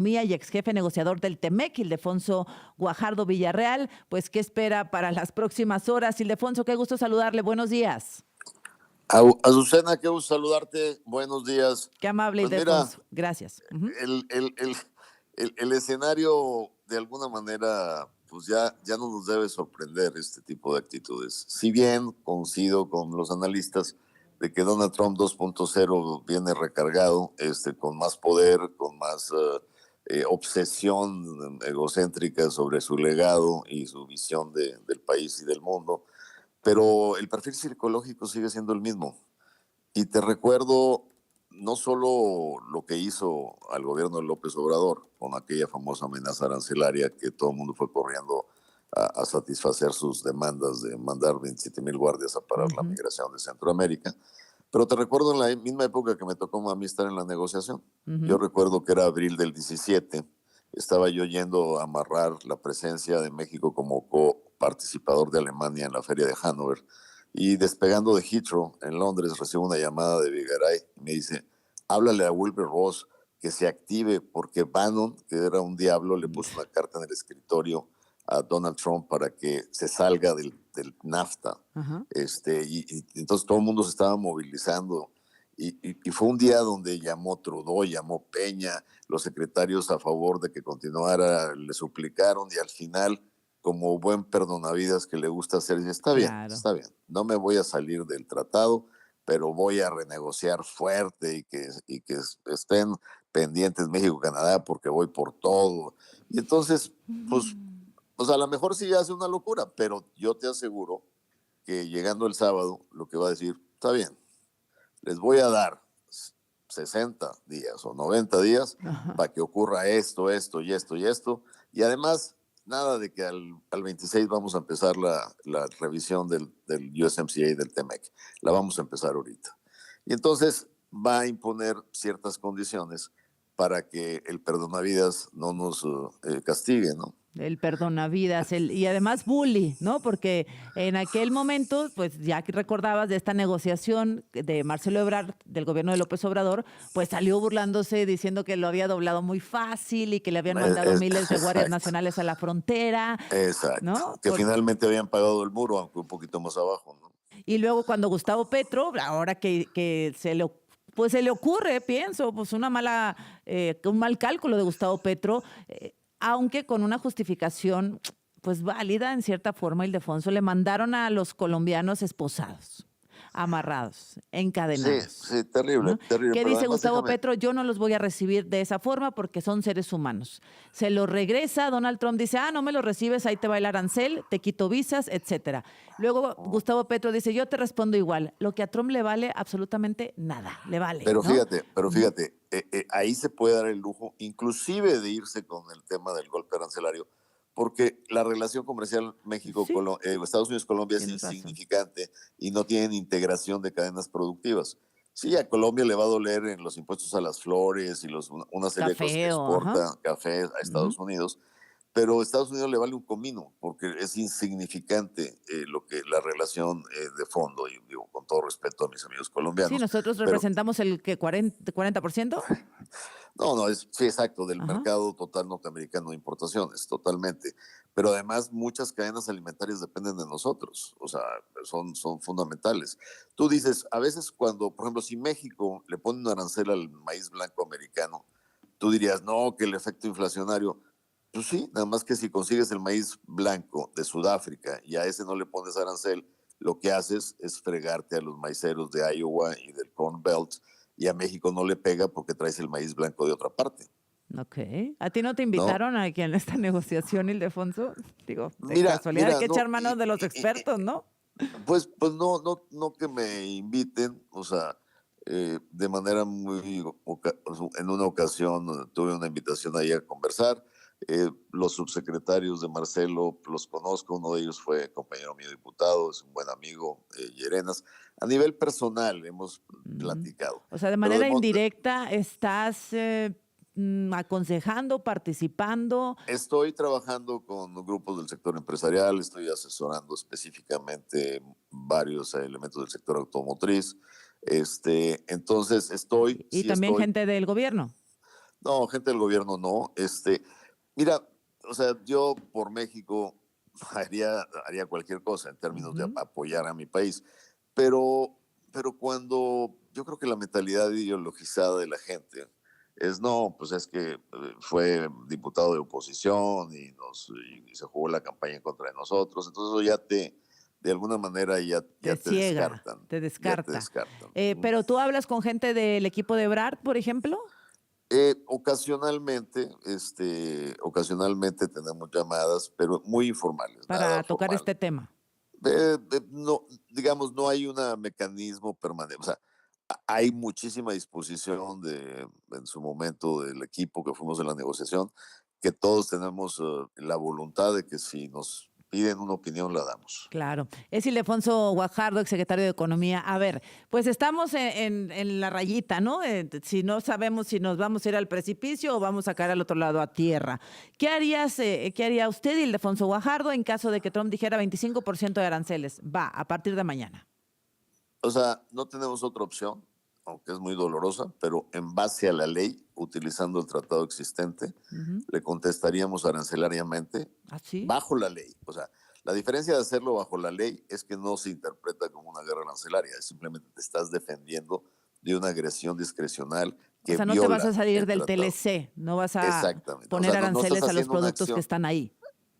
Economía y ex jefe negociador del TEMEC, Ildefonso Guajardo Villarreal. Pues, ¿qué espera para las próximas horas? Ildefonso, qué gusto saludarle. Buenos días. Azucena, qué gusto saludarte. Buenos días. Qué amable, Pues mira, Ildefonso. Gracias. Ujú. el, el, el, el escenario de alguna manera, pues ya no nos debe sorprender este tipo de actitudes. Si bien coincido con los analistas de que Donald Trump 2.0 viene recargado, con más poder, con más obsesión egocéntrica sobre su legado y su visión del país y del mundo, pero el perfil psicológico sigue siendo el mismo. Y te recuerdo no solo lo que hizo al gobierno de López Obrador con aquella famosa amenaza arancelaria que todo el mundo fue corriendo a satisfacer sus demandas de mandar 27,000 guardias a parar la Ujú. migración de Centroamérica, pero te recuerdo en la misma época que me tocó a mí estar en la negociación. Yo Ujú. recuerdo que era abril del 17, estaba yo yendo a amarrar la presencia de México como coparticipador de Alemania en la feria de Hannover, y despegando de Heathrow en Londres recibo una llamada de Vigaray y me dice: háblale a Wilbur Ross que se active porque Bannon, que era un diablo, le puso una carta en el escritorio a Donald Trump para que se salga del NAFTA. Ajá. Y entonces todo el mundo se estaba movilizando. Y fue un día donde llamó Trudeau, llamó Peña, los secretarios a favor de que continuara le suplicaron, y al final, como buen perdonavidas que le gusta hacer, dice: Claro. está bien, no me voy a salir del tratado, pero voy a renegociar fuerte y que estén pendientes México y Canadá porque voy por todo. Y entonces, pues, Mm. pues a lo mejor sí hace una locura, pero yo te aseguro que llegando el sábado lo que va a decir: está bien, les voy a dar 60 días o 90 días Ajá. para que ocurra esto, esto y esto y esto. Y además, nada de que al 26 vamos a empezar la revisión del USMCA y del TEMEC. La vamos a empezar ahorita. Y entonces va a imponer ciertas condiciones para que el perdonavidas no nos castigue, ¿no? El perdonavidas, y además bully, ¿no? Porque en aquel momento, pues ya que recordabas de esta negociación de Marcelo Ebrard, del gobierno de López Obrador, pues salió burlándose diciendo que lo había doblado muy fácil y que le habían mandado miles de guardias Exacto, nacionales a la frontera, exacto. ¿no? Que finalmente habían pagado el muro, aunque un poquito más abajo, ¿no? Y luego cuando Gustavo Petro, ahora que pues se le ocurre, pienso, pues un mal cálculo de Gustavo Petro, aunque con una justificación pues válida en cierta forma, Ildefonso, le mandaron a los colombianos esposados, amarrados, Sí, encadenados. sí, terrible, ¿No? terrible. ¿Qué Pero dice además Gustavo déjame, Petro? Yo no los voy a recibir de esa forma porque son seres humanos. Se lo regresa, Donald Trump dice: no me lo recibes, ahí te va el arancel, te quito visas, etcétera. Luego Gustavo Petro dice: yo te respondo igual. Lo que a Trump le vale absolutamente nada, le vale, pero ¿no? fíjate, pero Ujú. fíjate, ahí se puede dar el lujo, inclusive de irse con el tema del golpe arancelario, porque la relación comercial Sí, Estados Unidos-Colombia es tienes razón. insignificante y no tienen integración de cadenas productivas. Sí, a Colombia le va a doler en los impuestos a las flores y una serie de cosas que Café o, ajá. exporta café a Ujú. Estados Unidos, pero a Estados Unidos le vale un comino porque es insignificante lo que la relación de fondo, y digo con todo respeto a mis amigos Sí, colombianos, nosotros pero representamos el que 40%. no, sí, exacto, del Ajá. mercado total norteamericano de importaciones, totalmente. Pero además muchas cadenas alimentarias dependen de nosotros, o sea, son fundamentales. Tú dices, a veces cuando, por ejemplo, si México le pone un arancel al maíz blanco americano, tú dirías: no, que el efecto inflacionario. Pues sí, nada más que si consigues el maíz blanco de Sudáfrica y a ese no le pones arancel, lo que haces es fregarte a los maiceros de Iowa y del Corn Belt, y a México no le pega porque traes el maíz blanco de otra parte, Ok. ¿A ti no te ¿no? invitaron aquí en esta negociación, Ildefonso? Digo, de casualidad hay Mira, que echar no, manos de los expertos, ¿no? pues no que me inviten, o sea, de manera en una ocasión tuve una invitación ahí a conversar. Los subsecretarios de Marcelo los conozco, uno de ellos fue compañero mío diputado, es un buen amigo, Llerenas. A nivel personal hemos Ujú. platicado, O sea, de pero manera indirecta estás aconsejando, participando. estoy trabajando con grupos del sector empresarial, estoy asesorando específicamente varios elementos del sector automotriz. Entonces Y también estoy, gente del gobierno. No, gente del gobierno no. Mira, o sea, yo por México haría cualquier cosa en términos de Ujú. apoyar a mi país, pero, pero cuando yo creo que la mentalidad ideologizada de la gente es no, pues es que fue diputado de oposición y se jugó la campaña en contra de nosotros, entonces eso de alguna manera Te ya te ciega, descartan, te ya te descarta. descartan. Pero tú hablas con gente del equipo de Ebrard, por ejemplo, Ocasionalmente tenemos llamadas, pero muy informales, nada para tocar formal. este tema. No, digamos, no hay un mecanismo permanente. O sea, hay muchísima disposición en su momento del equipo que fuimos en la negociación, que todos tenemos la voluntad de que si nos piden una opinión, la damos. Claro. Es Ildefonso Guajardo, exsecretario de Economía. A ver, pues estamos en la rayita, ¿no? Si no sabemos si nos vamos a ir al precipicio o vamos a caer al otro lado a tierra. ¿Qué haría usted, Ildefonso Guajardo, en caso de que Trump dijera 25% de aranceles? Va, a partir de mañana. O sea, no tenemos otra opción, aunque es muy dolorosa, pero en base a la ley, utilizando el tratado existente, Ujú. le contestaríamos arancelariamente ¿Así? bajo la ley. O sea, la diferencia de hacerlo bajo la ley es que no se interpreta como una guerra arancelaria, simplemente te estás defendiendo de una agresión discrecional O que sea, no te vas a viola salir el del tratado. TLC, no vas a Exactamente. O poner sea, no estás aranceles a los haciendo una productos que acción. están ahí.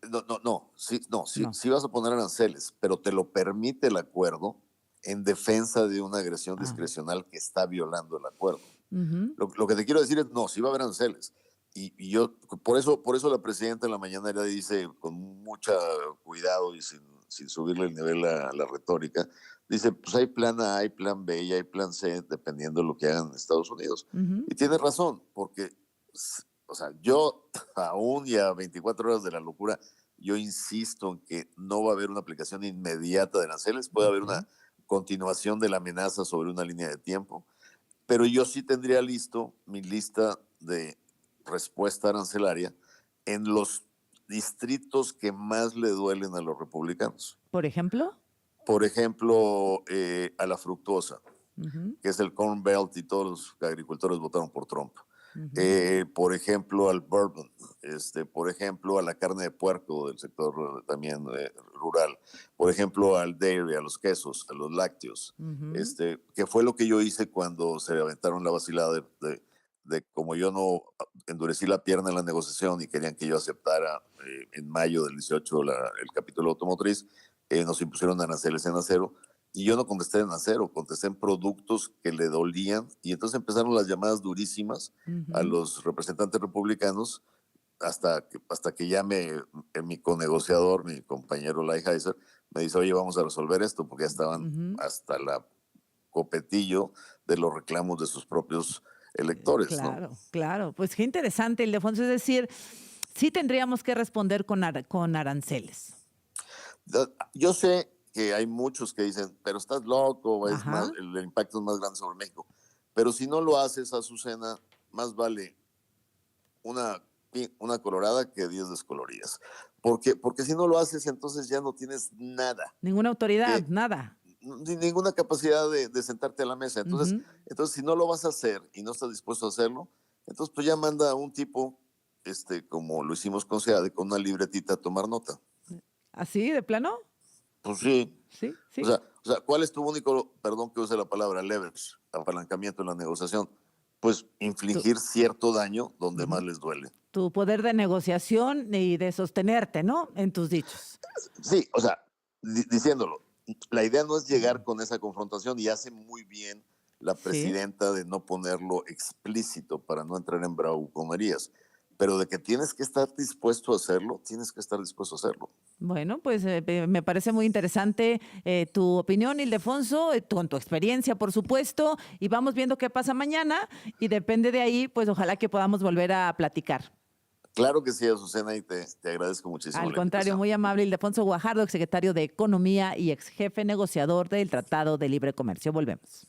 No, No. sí vas a poner aranceles, pero te lo permite el acuerdo en defensa de una agresión Ah, discrecional que está violando el acuerdo. ujú. Lo que te quiero decir es, no, sí va a haber aranceles. Y yo, por eso la presidenta en la mañana dice, con mucho cuidado y sin subirle el nivel a la retórica, dice, pues hay plan A, hay plan B y hay plan C, dependiendo de lo que hagan en Estados Unidos. Ujú. Y tiene razón, porque, o sea, yo aún y a 24 horas de la locura, yo insisto en que no va a haber una aplicación inmediata de aranceles, puede haber Ok. una continuación de la amenaza sobre una línea de tiempo, pero yo sí tendría listo mi lista de respuesta arancelaria en los distritos que más le duelen a los republicanos. Por ejemplo. Por ejemplo, a la fructuosa, Ujú, que es el Corn Belt y todos los agricultores votaron por Trump. ujú. Por ejemplo, al bourbon, por ejemplo, a la carne de puerco del sector también rural, por ejemplo, al dairy, a los quesos, a los lácteos, Ujú. que fue lo que yo hice cuando se aventaron la vacilada de como yo no endurecí la pierna en la negociación y querían que yo aceptara en mayo del 18 el capítulo automotriz, nos impusieron aranceles en acero y yo no contesté en acero, contesté en productos que le dolían y entonces empezaron las llamadas durísimas a Ujú, los representantes republicanos hasta que ya mi conegociador, mi compañero Lighthizer, me dice, oye, vamos a resolver esto porque ya estaban ujú. hasta la copetillo de los reclamos de sus propios electores, ¿no? Claro, claro. Pues qué interesante, Ildefonso. Es decir, sí tendríamos que responder con aranceles. Yo sé que hay muchos que dicen, pero estás loco, Ajá. el impacto es más grande sobre México. Pero si no lo haces, Azucena, más vale una, una colorada que 10 descoloridas. Porque si no lo haces, entonces ya no tienes nada, Ninguna autoridad, que, nada. ni ninguna capacidad de sentarte a la mesa. Ujú. Entonces, si no lo vas a hacer y no estás dispuesto a hacerlo, entonces pues ya manda a un tipo, como lo hicimos con SEADE, con una libretita a tomar nota. ¿Así, de plano? Pues sí. Sí, sí. ¿Cuál es tu único, perdón que use la palabra, leverage, apalancamiento en la negociación? Pues Tu, infligir cierto daño donde más ujú. les duele. Tu poder de negociación y de sostenerte, ¿no? En tus dichos. Sí, o sea, diciéndolo, la idea no es llegar con esa confrontación y hace muy bien la Sí. presidenta de no ponerlo explícito para no entrar en bravuconerías, pero de que tienes que estar dispuesto a hacerlo, tienes que estar dispuesto a hacerlo. Bueno, pues me parece muy interesante tu opinión, Ildefonso, con tu experiencia, por supuesto, y vamos viendo qué pasa mañana y depende de ahí, pues ojalá que podamos volver a platicar. Claro que sí, Azucena, y te agradezco muchísimo Al la contrario, invitación. muy amable, Ildefonso Guajardo, exsecretario de Economía y ex jefe negociador del Tratado de Libre Comercio. Volvemos.